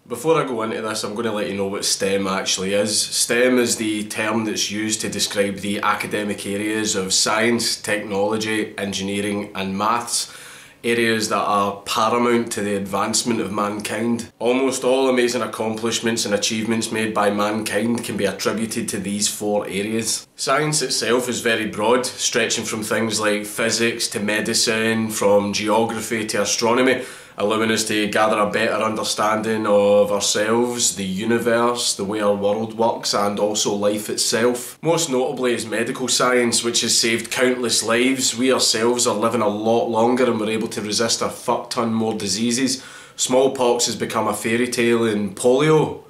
Before I go into this, I'm going to let you know what STEM actually is. STEM is the term that's used to describe the academic areas of science, technology, engineering and maths. Areas that are paramount to the advancement of mankind. Almost all amazing accomplishments and achievements made by mankind can be attributed to these four areas. Science itself is very broad, stretching from things like physics to medicine, from geography to astronomy, allowing us to gather a better understanding of ourselves, the universe, the way our world works, and also life itself. Most notably is medical science, which has saved countless lives. We ourselves are living a lot longer and we're able to resist a fuck ton more diseases. Smallpox has become a fairy tale, and polio?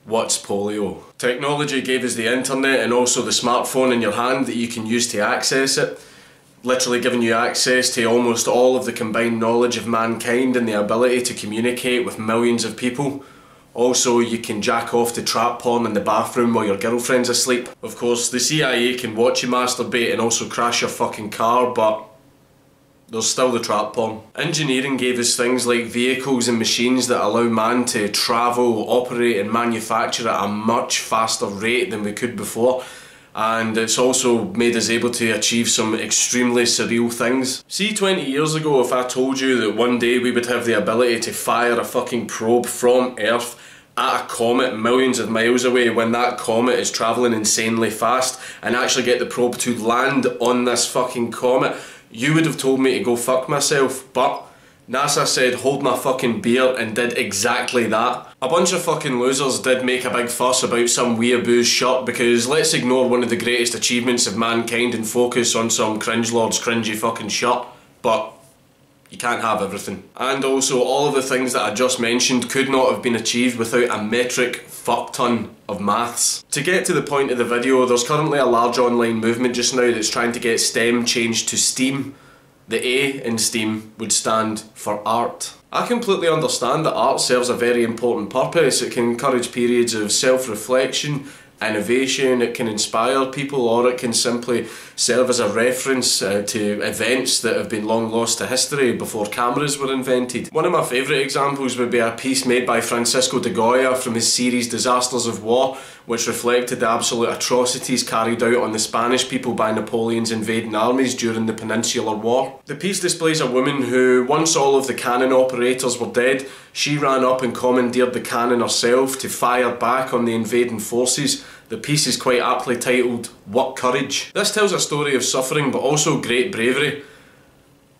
What's polio? Technology gave us the internet and also the smartphone in your hand that you can use to access it. Literally giving you access to almost all of the combined knowledge of mankind and the ability to communicate with millions of people. Also, you can jack off to trap porn in the bathroom while your girlfriend's asleep. Of course, the CIA can watch you masturbate and also crash your fucking car, but there's still the trap porn. Engineering gave us things like vehicles and machines that allow man to travel, operate and manufacture at a much faster rate than we could before. And it's also made us able to achieve some extremely surreal things. See, 20 years ago, if I told you that one day we would have the ability to fire a fucking probe from Earth at a comet millions of miles away when that comet is travelling insanely fast, and actually get the probe to land on this fucking comet, you would have told me to go fuck myself. But NASA said hold my fucking beer and did exactly that. A bunch of fucking losers did make a big fuss about some weeaboo's shirt, because let's ignore one of the greatest achievements of mankind and focus on some cringe lord's cringy fucking shirt. But you can't have everything. And also, all of the things that I just mentioned could not have been achieved without a metric fuck ton of maths. To get to the point of the video, there's currently a large online movement just now that's trying to get STEM changed to STEAM. The A in STEAM would stand for art. I completely understand that art serves a very important purpose. It can encourage periods of self-reflection, innovation, it can inspire people, or it can simply serve as a reference to events that have been long lost to history before cameras were invented. One of my favourite examples would be a piece made by Francisco de Goya from his series Disasters of War, which reflected the absolute atrocities carried out on the Spanish people by Napoleon's invading armies during the Peninsular War. The piece displays a woman who, once all of the cannon operators were dead, she ran up and commandeered the cannon herself to fire back on the invading forces. The piece is quite aptly titled, What Courage? This tells a story of suffering but also great bravery.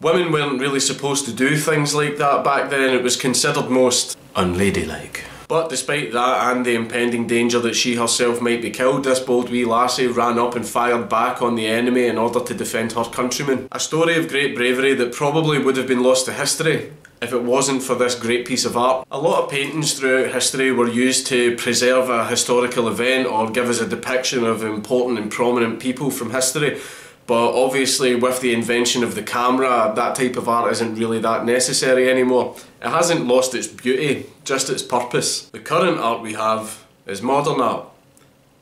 Women weren't really supposed to do things like that back then. It was considered most unladylike. But despite that and the impending danger that she herself might be killed, this bold wee lassie ran up and fired back on the enemy in order to defend her countrymen. A story of great bravery that probably would have been lost to history if it wasn't for this great piece of art. A lot of paintings throughout history were used to preserve a historical event or give us a depiction of important and prominent people from history. But obviously with the invention of the camera, that type of art isn't really that necessary anymore. It hasn't lost its beauty, just its purpose. The current art we have is modern art.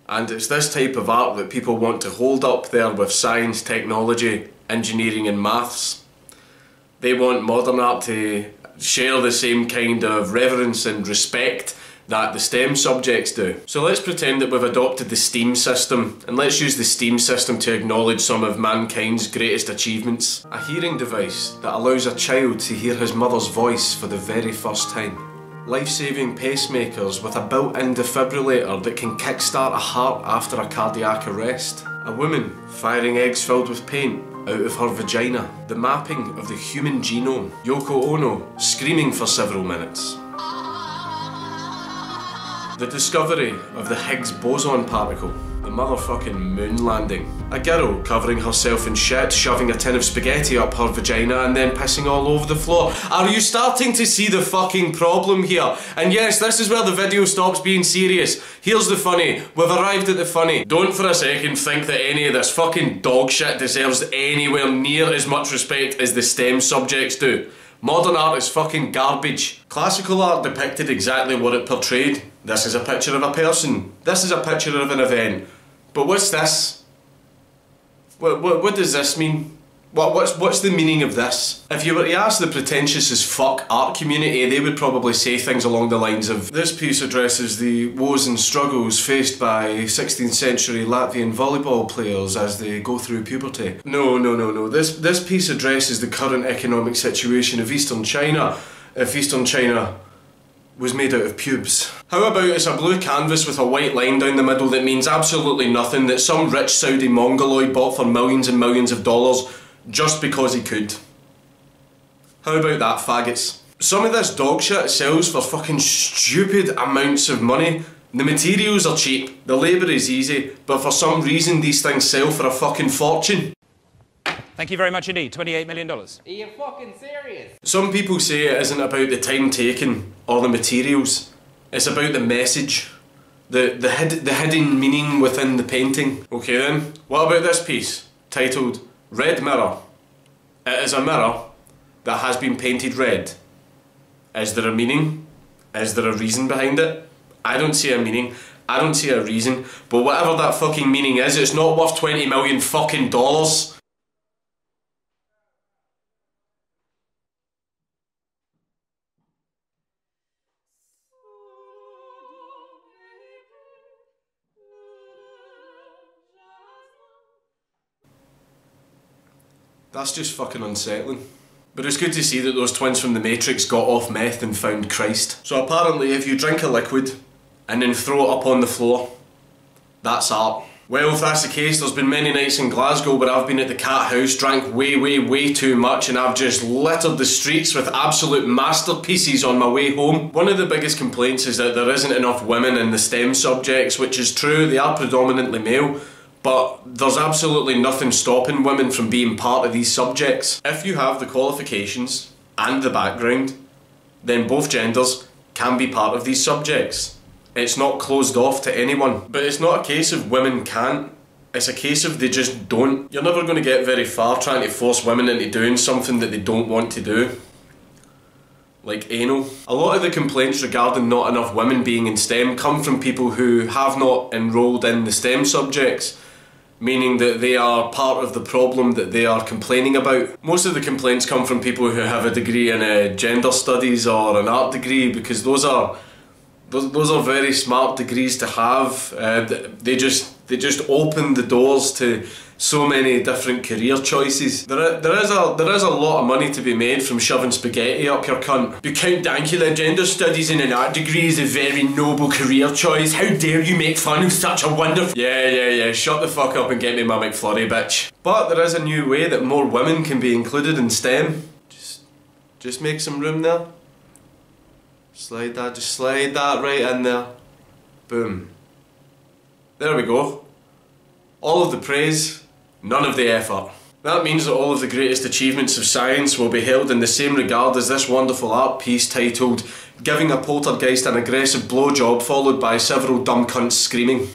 And it's this type of art that people want to hold up there with science, technology, engineering and maths. They want modern art to share the same kind of reverence and respect that the STEM subjects do. So let's pretend that we've adopted the STEAM system, and let's use the STEAM system to acknowledge some of mankind's greatest achievements. A hearing device that allows a child to hear his mother's voice for the very first time. Life-saving pacemakers with a built-in defibrillator that can kickstart a heart after a cardiac arrest. A woman firing eggs filled with paint out of her vagina. The mapping of the human genome. Yoko Ono screaming for several minutes. The discovery of the Higgs boson particle. The motherfucking moon landing. A girl covering herself in shit, shoving a tin of spaghetti up her vagina and then pissing all over the floor. Are you starting to see the fucking problem here? And yes, this is where the video stops being serious. Here's the funny. We've arrived at the funny. Don't for a second think that any of this fucking dog shit deserves anywhere near as much respect as the STEM subjects do. Modern art is fucking garbage. Classical art depicted exactly what it portrayed. This is a picture of a person. This is a picture of an event. But what's this? What does this mean? What's the meaning of this? If you were to ask the pretentious as fuck art community, they would probably say things along the lines of, this piece addresses the woes and struggles faced by 16th century Latvian volleyball players as they go through puberty. No. This piece addresses the current economic situation of Eastern China, if Eastern China was made out of pubes. How about it's a blue canvas with a white line down the middle that means absolutely nothing, that some rich Saudi mongoloid bought for millions and millions of dollars just because he could? How about that, faggots? Some of this dog shit sells for fucking stupid amounts of money. The materials are cheap, the labour is easy, but for some reason these things sell for a fucking fortune. Thank you very much indeed. $28 million. Are you fucking serious? Some people say it isn't about the time taken or the materials. It's about the message. The hidden meaning within the painting. Okay then, what about this piece, titled Red Mirror? It is a mirror that has been painted red. Is there a meaning? Is there a reason behind it? I don't see a meaning. I don't see a reason. But whatever that fucking meaning is, it's not worth 20 million fucking dollars. That's just fucking unsettling. But it's good to see that those twins from the Matrix got off meth and found Christ. So apparently if you drink a liquid and then throw it up on the floor, that's art. Well, if that's the case, there's been many nights in Glasgow where I've been at the Cat House, drank way too much, and I've just littered the streets with absolute masterpieces on my way home. One of the biggest complaints is that there isn't enough women in the STEM subjects, which is true, they are predominantly male. But there's absolutely nothing stopping women from being part of these subjects. If you have the qualifications and the background, then both genders can be part of these subjects. It's not closed off to anyone. But it's not a case of women can't, it's a case of they just don't. You're never going to get very far trying to force women into doing something that they don't want to do. Like anal. A lot of the complaints regarding not enough women being in STEM come from people who have not enrolled in the STEM subjects, meaning that they are part of the problem that they are complaining about. Most of the complaints come from people who have a degree in gender studies or an art degree, because those are very smart degrees to have. They just open the doors to so many different career choices. There is a lot of money to be made from shoving spaghetti up your cunt. You count Dankula, gender studies in an art degree is a very noble career choice. How dare you make fun of such a wonderful... Yeah, shut the fuck up and get me my McFlurry, bitch. But there is a new way that more women can be included in STEM. Just make some room there. Just slide that right in there. Boom. There we go. All of the praise, none of the effort. That means that all of the greatest achievements of science will be held in the same regard as this wonderful art piece titled Giving a Poltergeist an Aggressive Blowjob followed by several dumb cunts screaming.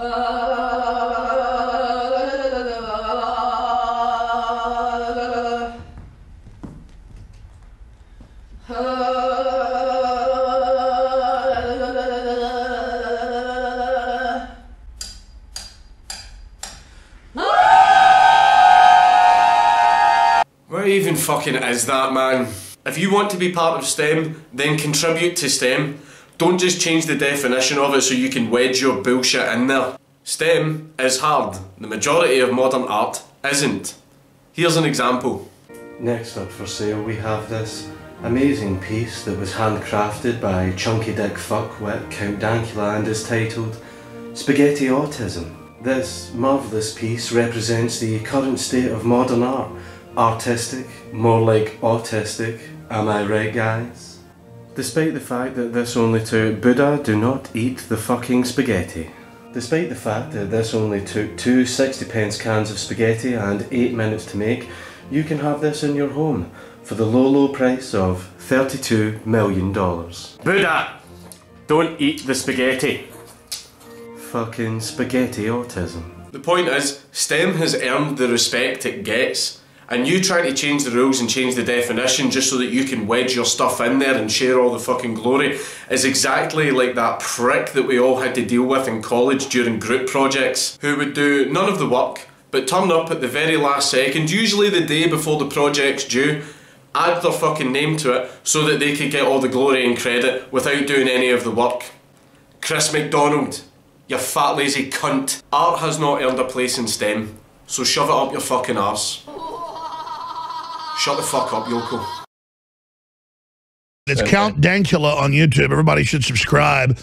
What even fucking is that, man? If you want to be part of STEM, then contribute to STEM. Don't just change the definition of it so you can wedge your bullshit in there. STEM is hard. The majority of modern art isn't. Here's an example. Next up for sale we have this amazing piece that was handcrafted by Chunky Dick Fuckwit Count Dankula and is titled Spaghetti Autism. This marvellous piece represents the current state of modern art. Artistic, more like autistic, am I right guys? Despite the fact that this only took Buddha, do not eat the fucking spaghetti. Despite the fact that this only took two 60p cans of spaghetti and 8 minutes to make, you can have this in your home for the low price of $32 million. Buddha! Don't eat the spaghetti. Fucking spaghetti autism. The point is, STEM has earned the respect it gets. And you trying to change the rules and change the definition just so that you can wedge your stuff in there and share all the fucking glory is exactly like that prick that we all had to deal with in college during group projects, who would do none of the work but turn up at the very last second, usually the day before the project's due, add their fucking name to it so that they could get all the glory and credit without doing any of the work. Chris McDonald, you fat lazy cunt. Art has not earned a place in STEM, so shove it up your fucking arse. Shut the fuck up, Yoko. It's Count Dankula on YouTube. Everybody should subscribe.